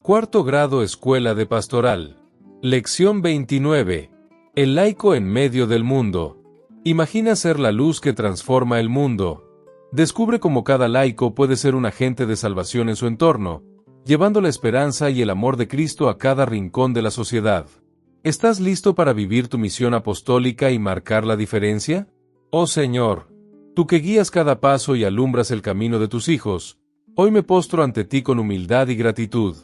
Cuarto grado Escuela de Pastoral. Lección 29. El laico en medio del mundo. Imagina ser la luz que transforma el mundo. Descubre cómo cada laico puede ser un agente de salvación en su entorno, llevando la esperanza y el amor de Cristo a cada rincón de la sociedad. ¿Estás listo para vivir tu misión apostólica y marcar la diferencia? Oh Señor, tú que guías cada paso y alumbras el camino de tus hijos, hoy me postro ante ti con humildad y gratitud.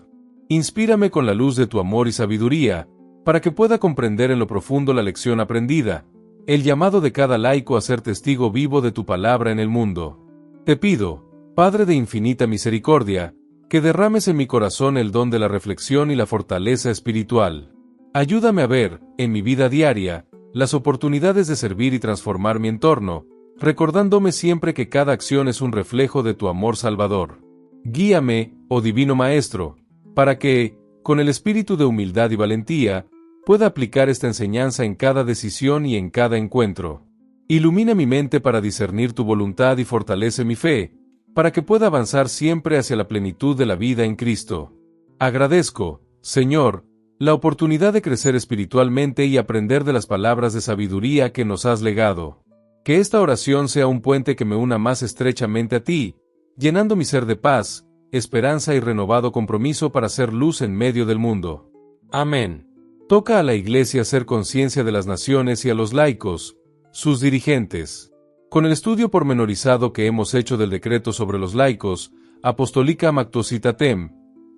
Inspírame con la luz de tu amor y sabiduría, para que pueda comprender en lo profundo la lección aprendida, el llamado de cada laico a ser testigo vivo de tu palabra en el mundo. Te pido, Padre de infinita misericordia, que derrames en mi corazón el don de la reflexión y la fortaleza espiritual. Ayúdame a ver, en mi vida diaria, las oportunidades de servir y transformar mi entorno, recordándome siempre que cada acción es un reflejo de tu amor salvador. Guíame, oh Divino Maestro, para que, con el espíritu de humildad y valentía, pueda aplicar esta enseñanza en cada decisión y en cada encuentro. Ilumina mi mente para discernir tu voluntad y fortalece mi fe, para que pueda avanzar siempre hacia la plenitud de la vida en Cristo. Agradezco, Señor, la oportunidad de crecer espiritualmente y aprender de las palabras de sabiduría que nos has legado. Que esta oración sea un puente que me una más estrechamente a ti, llenando mi ser de paz, esperanza y renovado compromiso para ser luz en medio del mundo. Amén. Toca a la Iglesia hacer conciencia de las naciones y a los laicos, sus dirigentes. Con el estudio pormenorizado que hemos hecho del decreto sobre los laicos, Apostolicam Actuositatem,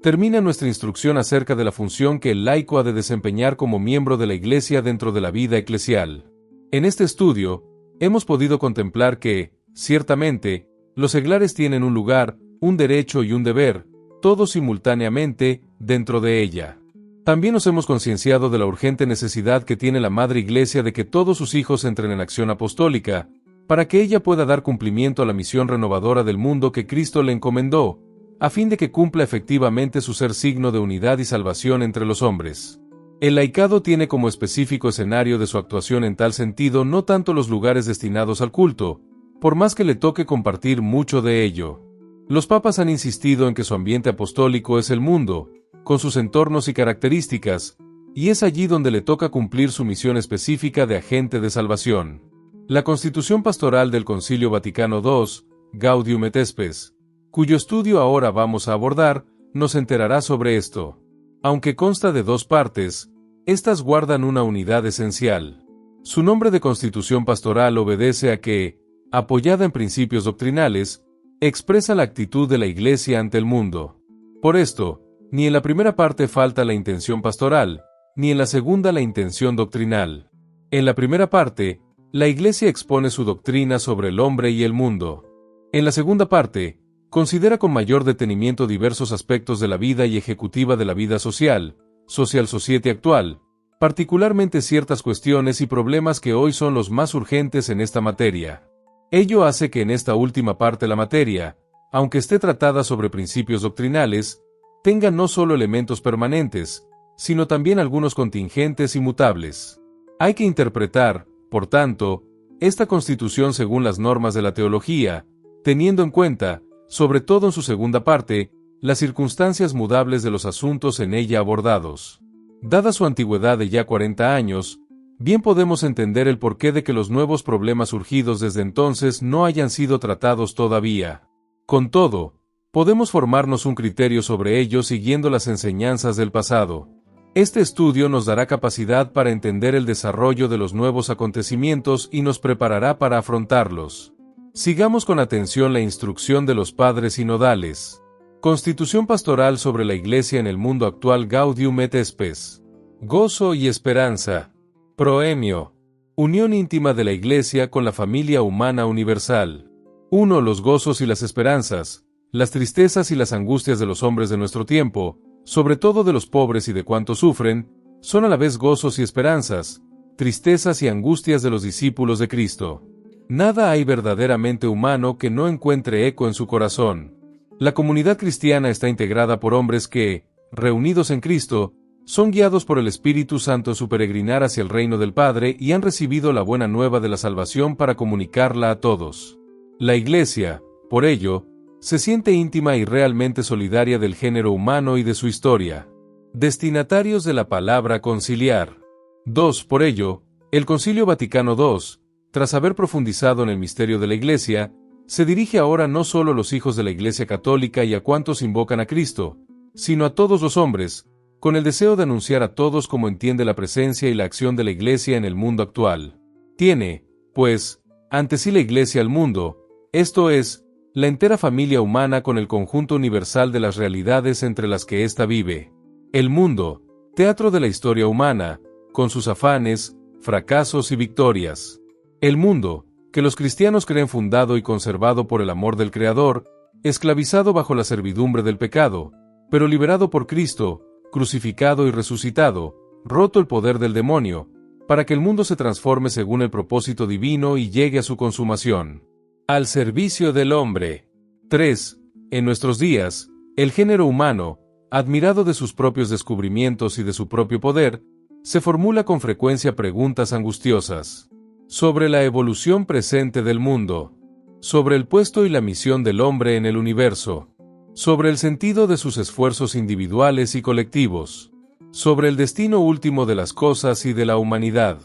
termina nuestra instrucción acerca de la función que el laico ha de desempeñar como miembro de la Iglesia dentro de la vida eclesial. En este estudio, hemos podido contemplar que, ciertamente, los seglares tienen un lugar, un derecho y un deber, todos simultáneamente, dentro de ella. También nos hemos concienciado de la urgente necesidad que tiene la Madre Iglesia de que todos sus hijos entren en acción apostólica, para que ella pueda dar cumplimiento a la misión renovadora del mundo que Cristo le encomendó, a fin de que cumpla efectivamente su ser signo de unidad y salvación entre los hombres. El laicado tiene como específico escenario de su actuación en tal sentido no tanto los lugares destinados al culto, por más que le toque compartir mucho de ello. Los papas han insistido en que su ambiente apostólico es el mundo, con sus entornos y características, y es allí donde le toca cumplir su misión específica de agente de salvación. La Constitución Pastoral del Concilio Vaticano II, Gaudium et Spes, cuyo estudio ahora vamos a abordar, nos enterará sobre esto. Aunque consta de dos partes, estas guardan una unidad esencial. Su nombre de Constitución Pastoral obedece a que, apoyada en principios doctrinales, expresa la actitud de la Iglesia ante el mundo. Por esto, ni en la primera parte falta la intención pastoral, ni en la segunda la intención doctrinal. En la primera parte, la Iglesia expone su doctrina sobre el hombre y el mundo. En la segunda parte, considera con mayor detenimiento diversos aspectos de la vida y ejecutiva de la vida social, social society actual, particularmente ciertas cuestiones y problemas que hoy son los más urgentes en esta materia. Ello hace que en esta última parte la materia, aunque esté tratada sobre principios doctrinales, tenga no solo elementos permanentes, sino también algunos contingentes y mutables. Hay que interpretar, por tanto, esta Constitución según las normas de la teología, teniendo en cuenta, sobre todo en su segunda parte, las circunstancias mudables de los asuntos en ella abordados. Dada su antigüedad de ya 40 años, bien podemos entender el porqué de que los nuevos problemas surgidos desde entonces no hayan sido tratados todavía. Con todo, podemos formarnos un criterio sobre ellos siguiendo las enseñanzas del pasado. Este estudio nos dará capacidad para entender el desarrollo de los nuevos acontecimientos y nos preparará para afrontarlos. Sigamos con atención la instrucción de los padres sinodales. Constitución pastoral sobre la Iglesia en el mundo actual Gaudium et Spes. Gozo y esperanza. Proemio. Unión íntima de la Iglesia con la familia humana universal. 1. Los gozos y las esperanzas, las tristezas y las angustias de los hombres de nuestro tiempo, sobre todo de los pobres y de cuantos sufren, son a la vez gozos y esperanzas, tristezas y angustias de los discípulos de Cristo. Nada hay verdaderamente humano que no encuentre eco en su corazón. La comunidad cristiana está integrada por hombres que, reunidos en Cristo, son guiados por el Espíritu Santo en su peregrinar hacia el reino del Padre y han recibido la buena nueva de la salvación para comunicarla a todos. La Iglesia, por ello, Se siente íntima y realmente solidaria del género humano y de su historia. Destinatarios de la palabra conciliar. 2. Por ello, el Concilio Vaticano II, tras haber profundizado en el misterio de la Iglesia, se dirige ahora no solo a los hijos de la Iglesia Católica y a cuantos invocan a Cristo, sino a todos los hombres, con el deseo de anunciar a todos cómo entiende la presencia y la acción de la Iglesia en el mundo actual. Tiene, pues, ante sí la Iglesia al mundo, esto es, la entera familia humana con el conjunto universal de las realidades entre las que ésta vive. El mundo, teatro de la historia humana, con sus afanes, fracasos y victorias. El mundo, que los cristianos creen fundado y conservado por el amor del Creador, esclavizado bajo la servidumbre del pecado, pero liberado por Cristo, crucificado y resucitado, roto el poder del demonio, para que el mundo se transforme según el propósito divino y llegue a su consumación. Al servicio del hombre. 3. En nuestros días, el género humano, admirado de sus propios descubrimientos y de su propio poder, se formula con frecuencia preguntas angustiosas sobre la evolución presente del mundo, sobre el puesto y la misión del hombre en el universo, sobre el sentido de sus esfuerzos individuales y colectivos, sobre el destino último de las cosas y de la humanidad.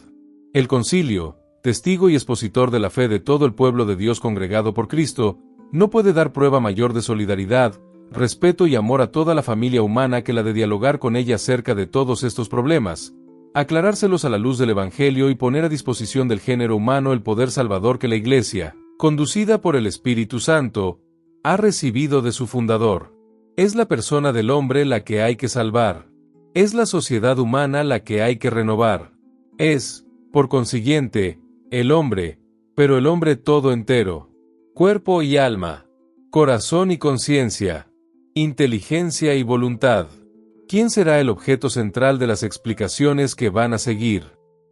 El Concilio, testigo y expositor de la fe de todo el pueblo de Dios congregado por Cristo, no puede dar prueba mayor de solidaridad, respeto y amor a toda la familia humana que la de dialogar con ella acerca de todos estos problemas, aclarárselos a la luz del Evangelio y poner a disposición del género humano el poder salvador que la Iglesia, conducida por el Espíritu Santo, ha recibido de su fundador. Es la persona del hombre la que hay que salvar. Es la sociedad humana la que hay que renovar. Es, por consiguiente, el hombre, pero el hombre todo entero. Cuerpo y alma, corazón y conciencia, inteligencia y voluntad. ¿Quién será el objeto central de las explicaciones que van a seguir?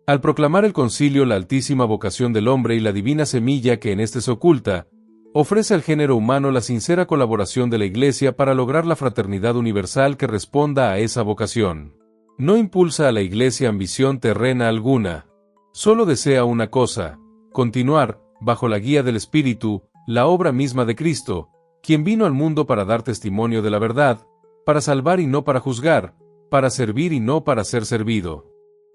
Al proclamar el concilio la altísima vocación del hombre y la divina semilla que en éste se oculta, ofrece al género humano la sincera colaboración de la Iglesia para lograr la fraternidad universal que responda a esa vocación. No impulsa a la Iglesia ambición terrena alguna. Solo desea una cosa: continuar, bajo la guía del Espíritu, la obra misma de Cristo, quien vino al mundo para dar testimonio de la verdad, para salvar y no para juzgar, para servir y no para ser servido.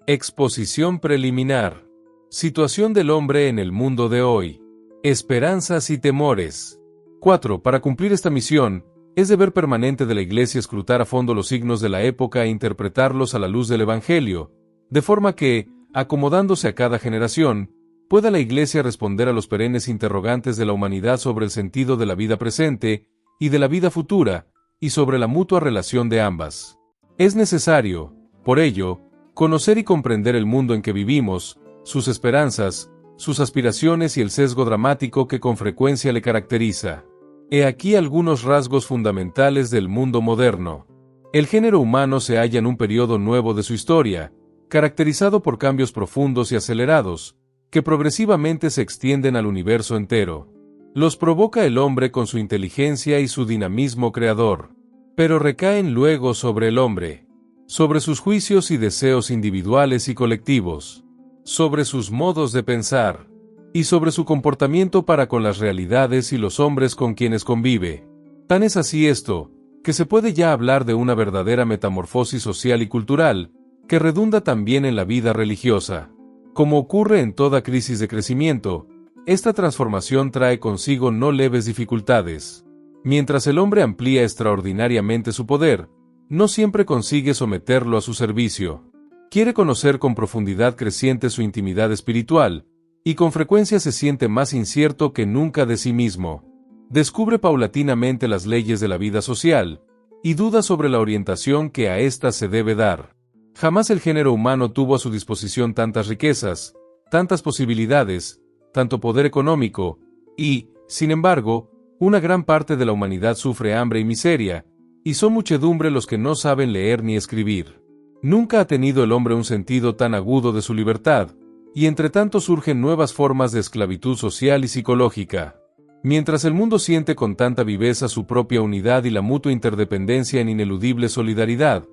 Exposición preliminar. Situación del hombre en el mundo de hoy. Esperanzas y temores. 4. Para cumplir esta misión, es deber permanente de la Iglesia escrutar a fondo los signos de la época e interpretarlos a la luz del Evangelio, de forma que, acomodándose a cada generación, pueda la Iglesia responder a los perennes interrogantes de la humanidad sobre el sentido de la vida presente y de la vida futura, y sobre la mutua relación de ambas. Es necesario, por ello, conocer y comprender el mundo en que vivimos, sus esperanzas, sus aspiraciones y el sesgo dramático que con frecuencia le caracteriza. He aquí algunos rasgos fundamentales del mundo moderno. El género humano se halla en un periodo nuevo de su historia, caracterizado por cambios profundos y acelerados, que progresivamente se extienden al universo entero. Los provoca el hombre con su inteligencia y su dinamismo creador, pero recaen luego sobre el hombre, sobre sus juicios y deseos individuales y colectivos, sobre sus modos de pensar, y sobre su comportamiento para con las realidades y los hombres con quienes convive. Tan es así esto, que se puede ya hablar de una verdadera metamorfosis social y cultural, que redunda también en la vida religiosa. Como ocurre en toda crisis de crecimiento, esta transformación trae consigo no leves dificultades. Mientras el hombre amplía extraordinariamente su poder, no siempre consigue someterlo a su servicio. Quiere conocer con profundidad creciente su intimidad espiritual, y con frecuencia se siente más incierto que nunca de sí mismo. Descubre paulatinamente las leyes de la vida social, y duda sobre la orientación que a ésta se debe dar. Jamás el género humano tuvo a su disposición tantas riquezas, tantas posibilidades, tanto poder económico, y, sin embargo, una gran parte de la humanidad sufre hambre y miseria, y son muchedumbre los que no saben leer ni escribir. Nunca ha tenido el hombre un sentido tan agudo de su libertad, y entre tanto surgen nuevas formas de esclavitud social y psicológica. Mientras el mundo siente con tanta viveza su propia unidad y la mutua interdependencia en ineludible solidaridad,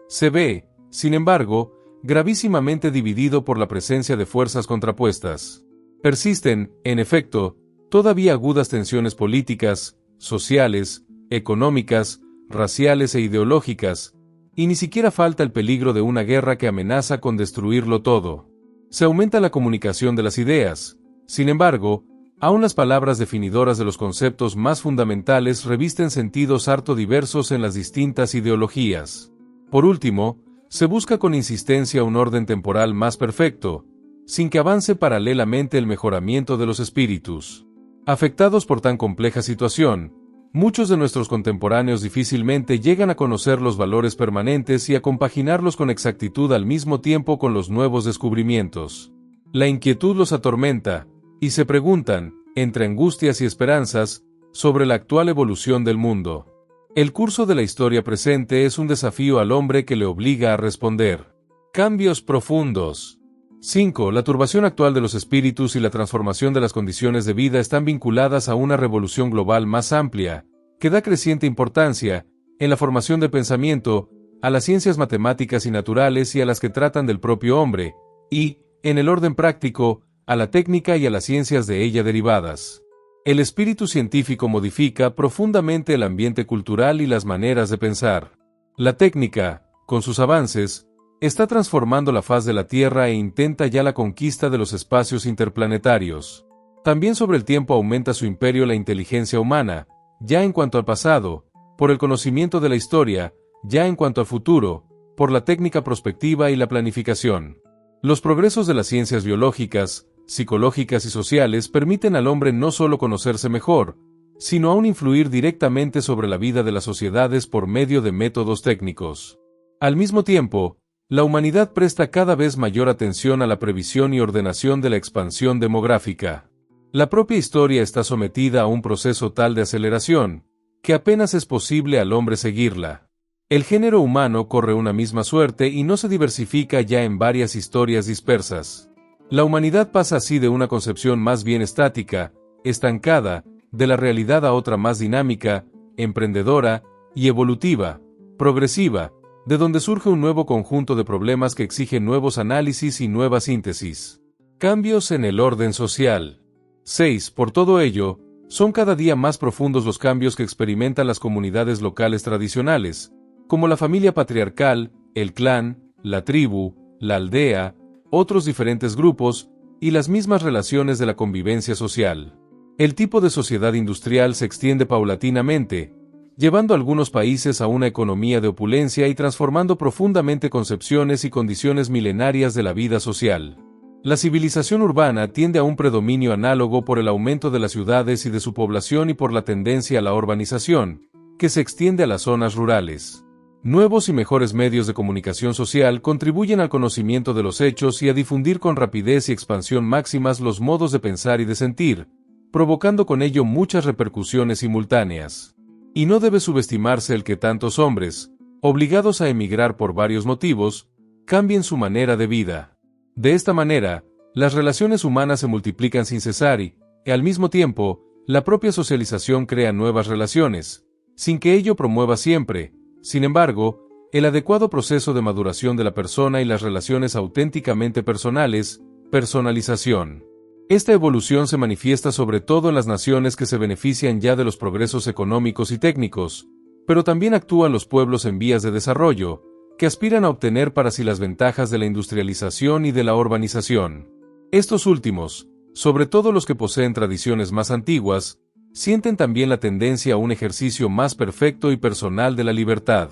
se ve, sin embargo, gravísimamente dividido por la presencia de fuerzas contrapuestas. Persisten, en efecto, todavía agudas tensiones políticas, sociales, económicas, raciales e ideológicas, y ni siquiera falta el peligro de una guerra que amenaza con destruirlo todo. Se aumenta la comunicación de las ideas. Sin embargo, aún las palabras definidoras de los conceptos más fundamentales revisten sentidos harto diversos en las distintas ideologías. Por último, se busca con insistencia un orden temporal más perfecto, sin que avance paralelamente el mejoramiento de los espíritus. Afectados por tan compleja situación, muchos de nuestros contemporáneos difícilmente llegan a conocer los valores permanentes y a compaginarlos con exactitud al mismo tiempo con los nuevos descubrimientos. La inquietud los atormenta, y se preguntan, entre angustias y esperanzas, sobre la actual evolución del mundo. El curso de la historia presente es un desafío al hombre que le obliga a responder. Cambios profundos. 5. La turbación actual de los espíritus y la transformación de las condiciones de vida están vinculadas a una revolución global más amplia, que da creciente importancia, en la formación del pensamiento, a las ciencias matemáticas y naturales y a las que tratan del propio hombre, y, en el orden práctico, a la técnica y a las ciencias de ella derivadas. El espíritu científico modifica profundamente el ambiente cultural y las maneras de pensar. La técnica, con sus avances, está transformando la faz de la Tierra e intenta ya la conquista de los espacios interplanetarios. También sobre el tiempo aumenta su imperio la inteligencia humana, ya en cuanto al pasado, por el conocimiento de la historia, ya en cuanto al futuro, por la técnica prospectiva y la planificación. Los progresos de las ciencias biológicas, psicológicas y sociales permiten al hombre no solo conocerse mejor, sino aún influir directamente sobre la vida de las sociedades por medio de métodos técnicos. Al mismo tiempo, la humanidad presta cada vez mayor atención a la previsión y ordenación de la expansión demográfica. La propia historia está sometida a un proceso tal de aceleración, que apenas es posible al hombre seguirla. El género humano corre una misma suerte y no se diversifica ya en varias historias dispersas. La humanidad pasa así de una concepción más bien estática, estancada, de la realidad a otra más dinámica, emprendedora y evolutiva, progresiva, de donde surge un nuevo conjunto de problemas que exigen nuevos análisis y nueva síntesis. Cambios en el orden social. 6. Por todo ello, son cada día más profundos los cambios que experimentan las comunidades locales tradicionales, como la familia patriarcal, el clan, la tribu, la aldea, otros diferentes grupos, y las mismas relaciones de la convivencia social. El tipo de sociedad industrial se extiende paulatinamente, llevando a algunos países a una economía de opulencia y transformando profundamente concepciones y condiciones milenarias de la vida social. La civilización urbana tiende a un predominio análogo por el aumento de las ciudades y de su población y por la tendencia a la urbanización, que se extiende a las zonas rurales. Nuevos y mejores medios de comunicación social contribuyen al conocimiento de los hechos y a difundir con rapidez y expansión máximas los modos de pensar y de sentir, provocando con ello muchas repercusiones simultáneas. Y no debe subestimarse el que tantos hombres, obligados a emigrar por varios motivos, cambien su manera de vida. De esta manera, las relaciones humanas se multiplican sin cesar y, al mismo tiempo, la propia socialización crea nuevas relaciones, sin que ello promueva siempre, sin embargo, el adecuado proceso de maduración de la persona y las relaciones auténticamente personales, personalización. Esta evolución se manifiesta sobre todo en las naciones que se benefician ya de los progresos económicos y técnicos, pero también actúan los pueblos en vías de desarrollo, que aspiran a obtener para sí las ventajas de la industrialización y de la urbanización. Estos últimos, sobre todo los que poseen tradiciones más antiguas, sienten también la tendencia a un ejercicio más perfecto y personal de la libertad.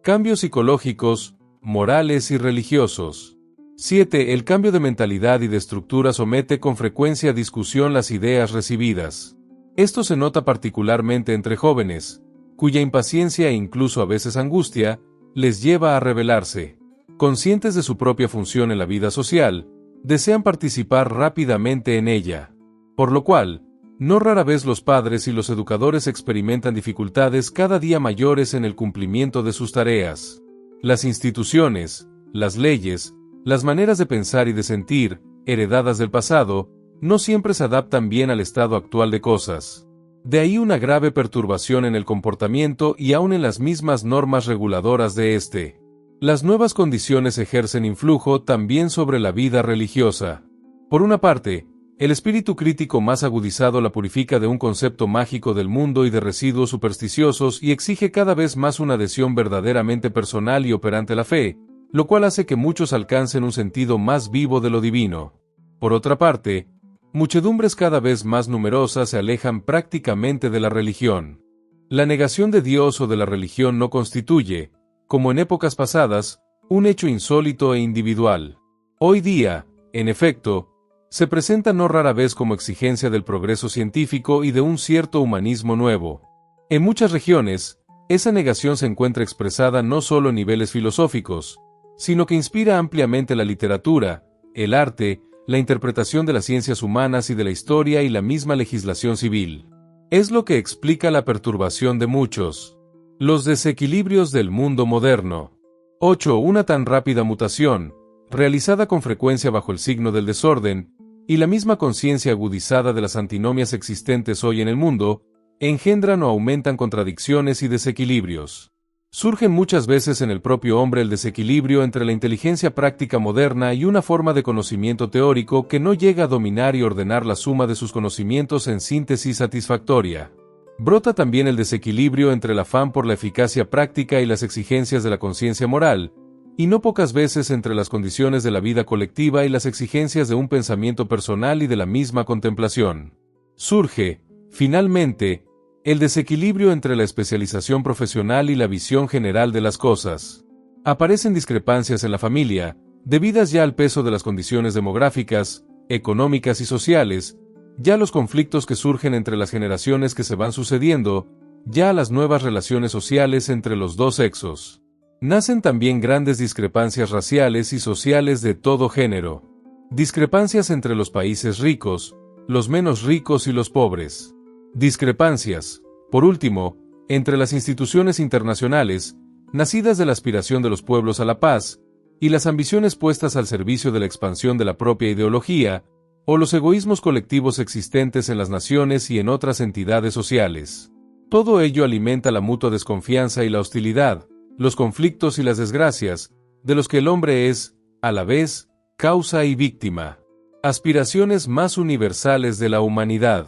Cambios psicológicos, morales y religiosos. 7. El cambio de mentalidad y de estructura somete con frecuencia a discusión las ideas recibidas. Esto se nota particularmente entre jóvenes, cuya impaciencia e incluso a veces angustia, les lleva a rebelarse. Conscientes de su propia función en la vida social, desean participar rápidamente en ella. Por lo cual, no rara vez los padres y los educadores experimentan dificultades cada día mayores en el cumplimiento de sus tareas. Las instituciones, las leyes, las maneras de pensar y de sentir, heredadas del pasado, no siempre se adaptan bien al estado actual de cosas. De ahí una grave perturbación en el comportamiento y aún en las mismas normas reguladoras de éste. Las nuevas condiciones ejercen influjo también sobre la vida religiosa. Por una parte, El espíritu crítico más agudizado la purifica de un concepto mágico del mundo y de residuos supersticiosos y exige cada vez más una adhesión verdaderamente personal y operante a la fe, lo cual hace que muchos alcancen un sentido más vivo de lo divino. Por otra parte, muchedumbres cada vez más numerosas se alejan prácticamente de la religión. La negación de Dios o de la religión no constituye, como en épocas pasadas, un hecho insólito e individual. Hoy día, en efecto, se presenta no rara vez como exigencia del progreso científico y de un cierto humanismo nuevo. En muchas regiones, esa negación se encuentra expresada no solo en niveles filosóficos, sino que inspira ampliamente la literatura, el arte, la interpretación de las ciencias humanas y de la historia y la misma legislación civil. Es lo que explica la perturbación de muchos. Los desequilibrios del mundo moderno. 8. Una tan rápida mutación, realizada con frecuencia bajo el signo del desorden, y la misma conciencia agudizada de las antinomias existentes hoy en el mundo, engendran o aumentan contradicciones y desequilibrios. Surgen muchas veces en el propio hombre el desequilibrio entre la inteligencia práctica moderna y una forma de conocimiento teórico que no llega a dominar y ordenar la suma de sus conocimientos en síntesis satisfactoria. Brota también el desequilibrio entre el afán por la eficacia práctica y las exigencias de la conciencia moral, y no pocas veces entre las condiciones de la vida colectiva y las exigencias de un pensamiento personal y de la misma contemplación. Surge, finalmente, el desequilibrio entre la especialización profesional y la visión general de las cosas. Aparecen discrepancias en la familia, debidas ya al peso de las condiciones demográficas, económicas y sociales, ya a los conflictos que surgen entre las generaciones que se van sucediendo, ya a las nuevas relaciones sociales entre los dos sexos. Nacen también grandes discrepancias raciales y sociales de todo género. Discrepancias entre los países ricos, los menos ricos y los pobres. Discrepancias, por último, entre las instituciones internacionales, nacidas de la aspiración de los pueblos a la paz, y las ambiciones puestas al servicio de la expansión de la propia ideología, o los egoísmos colectivos existentes en las naciones y en otras entidades sociales. Todo ello alimenta la mutua desconfianza y la hostilidad, los conflictos y las desgracias, de los que el hombre es, a la vez, causa y víctima. Aspiraciones más universales de la humanidad.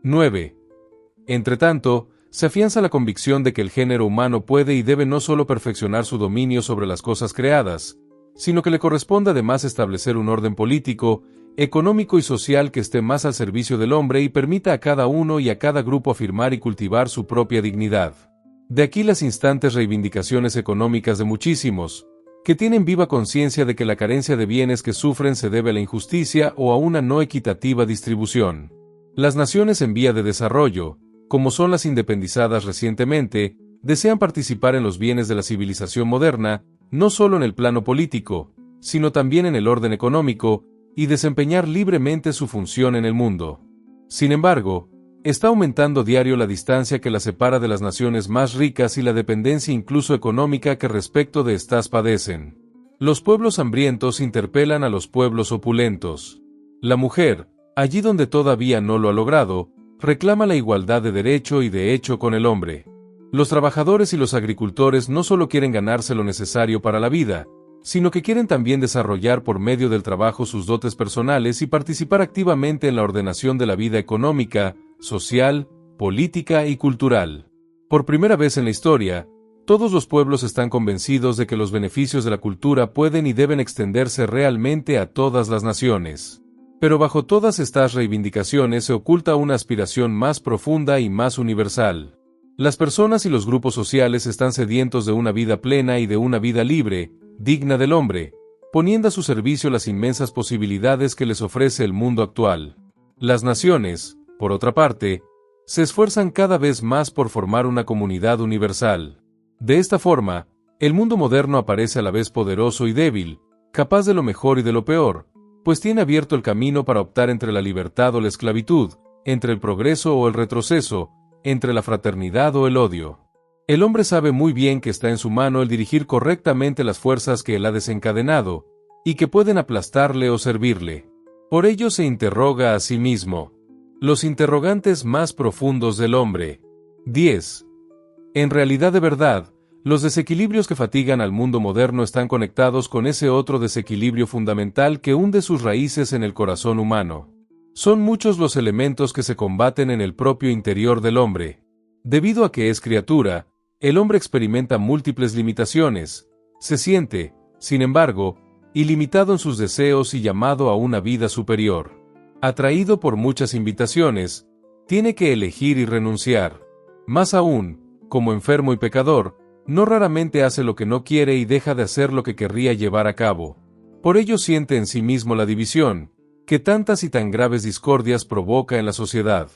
9. Entretanto, se afianza la convicción de que el género humano puede y debe no solo perfeccionar su dominio sobre las cosas creadas, sino que le corresponde además establecer un orden político, económico y social que esté más al servicio del hombre y permita a cada uno y a cada grupo afirmar y cultivar su propia dignidad. De aquí las instantes reivindicaciones económicas de muchísimos, que tienen viva conciencia de que la carencia de bienes que sufren se debe a la injusticia o a una no equitativa distribución. Las naciones en vía de desarrollo, como son las independizadas recientemente, desean participar en los bienes de la civilización moderna, no solo en el plano político, sino también en el orden económico, y desempeñar libremente su función en el mundo. Sin embargo, está aumentando diario la distancia que las separa de las naciones más ricas y la dependencia incluso económica que respecto de estas padecen. Los pueblos hambrientos interpelan a los pueblos opulentos. La mujer, allí donde todavía no lo ha logrado, reclama la igualdad de derecho y de hecho con el hombre. Los trabajadores y los agricultores no solo quieren ganarse lo necesario para la vida, sino que quieren también desarrollar por medio del trabajo sus dotes personales y participar activamente en la ordenación de la vida económica, social, política y cultural. Por primera vez en la historia, todos los pueblos están convencidos de que los beneficios de la cultura pueden y deben extenderse realmente a todas las naciones. Pero bajo todas estas reivindicaciones se oculta una aspiración más profunda y más universal. Las personas y los grupos sociales están sedientos de una vida plena y de una vida libre, digna del hombre, poniendo a su servicio las inmensas posibilidades que les ofrece el mundo actual. Las naciones, por otra parte, se esfuerzan cada vez más por formar una comunidad universal. De esta forma, el mundo moderno aparece a la vez poderoso y débil, capaz de lo mejor y de lo peor, pues tiene abierto el camino para optar entre la libertad o la esclavitud, entre el progreso o el retroceso, entre la fraternidad o el odio. El hombre sabe muy bien que está en su mano el dirigir correctamente las fuerzas que él ha desencadenado, y que pueden aplastarle o servirle. Por ello se interroga a sí mismo. Los interrogantes más profundos del hombre. 10. En realidad de verdad, los desequilibrios que fatigan al mundo moderno están conectados con ese otro desequilibrio fundamental que hunde sus raíces en el corazón humano. Son muchos los elementos que se combaten en el propio interior del hombre. Debido a que es criatura, el hombre experimenta múltiples limitaciones. Se siente, sin embargo, ilimitado en sus deseos y llamado a una vida superior. Atraído por muchas invitaciones, tiene que elegir y renunciar. Más aún, como enfermo y pecador, no raramente hace lo que no quiere y deja de hacer lo que querría llevar a cabo. Por ello siente en sí mismo la división, que tantas y tan graves discordias provoca en la sociedad.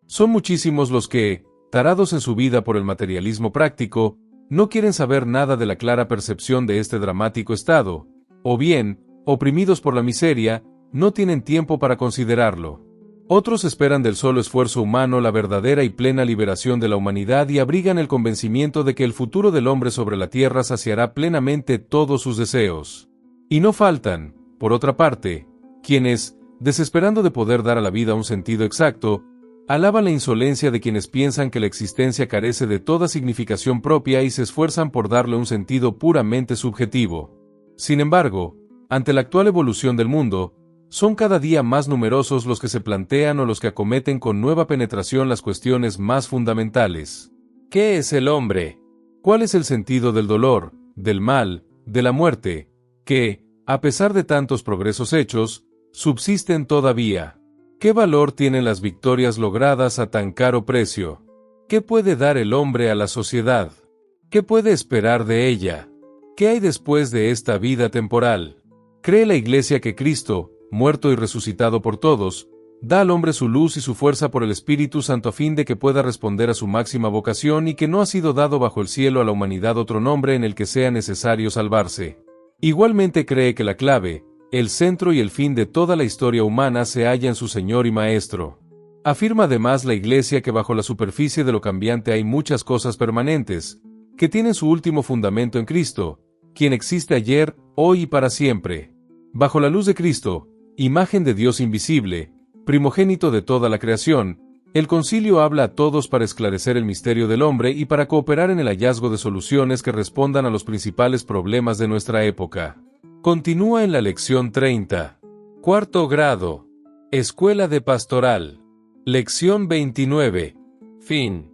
Son muchísimos los que, tarados en su vida por el materialismo práctico, no quieren saber nada de la clara percepción de este dramático estado, o bien, oprimidos por la miseria, no tienen tiempo para considerarlo. Otros esperan del solo esfuerzo humano la verdadera y plena liberación de la humanidad y abrigan el convencimiento de que el futuro del hombre sobre la tierra saciará plenamente todos sus deseos. Y no faltan, por otra parte, quienes, desesperando de poder dar a la vida un sentido exacto, alaban la insolencia de quienes piensan que la existencia carece de toda significación propia y se esfuerzan por darle un sentido puramente subjetivo. Sin embargo, ante la actual evolución del mundo, son cada día más numerosos los que se plantean o los que acometen con nueva penetración las cuestiones más fundamentales. ¿Qué es el hombre? ¿Cuál es el sentido del dolor, del mal, de la muerte, que, a pesar de tantos progresos hechos, subsisten todavía? ¿Qué valor tienen las victorias logradas a tan caro precio? ¿Qué puede dar el hombre a la sociedad? ¿Qué puede esperar de ella? ¿Qué hay después de esta vida temporal? ¿Cree la Iglesia que Cristo, muerto y resucitado por todos, da al hombre su luz y su fuerza por el Espíritu Santo a fin de que pueda responder a su máxima vocación y que no ha sido dado bajo el cielo a la humanidad otro nombre en el que sea necesario salvarse? Igualmente cree que la clave, el centro y el fin de toda la historia humana se halla en su Señor y Maestro. Afirma además la Iglesia que bajo la superficie de lo cambiante hay muchas cosas permanentes, que tienen su último fundamento en Cristo, quien existe ayer, hoy y para siempre. Bajo la luz de Cristo, imagen de Dios invisible, primogénito de toda la creación, el concilio habla a todos para esclarecer el misterio del hombre y para cooperar en el hallazgo de soluciones que respondan a los principales problemas de nuestra época. Continúa en la lección 30. Cuarto grado. Escuela de Pastoral. Lección 29. Fin.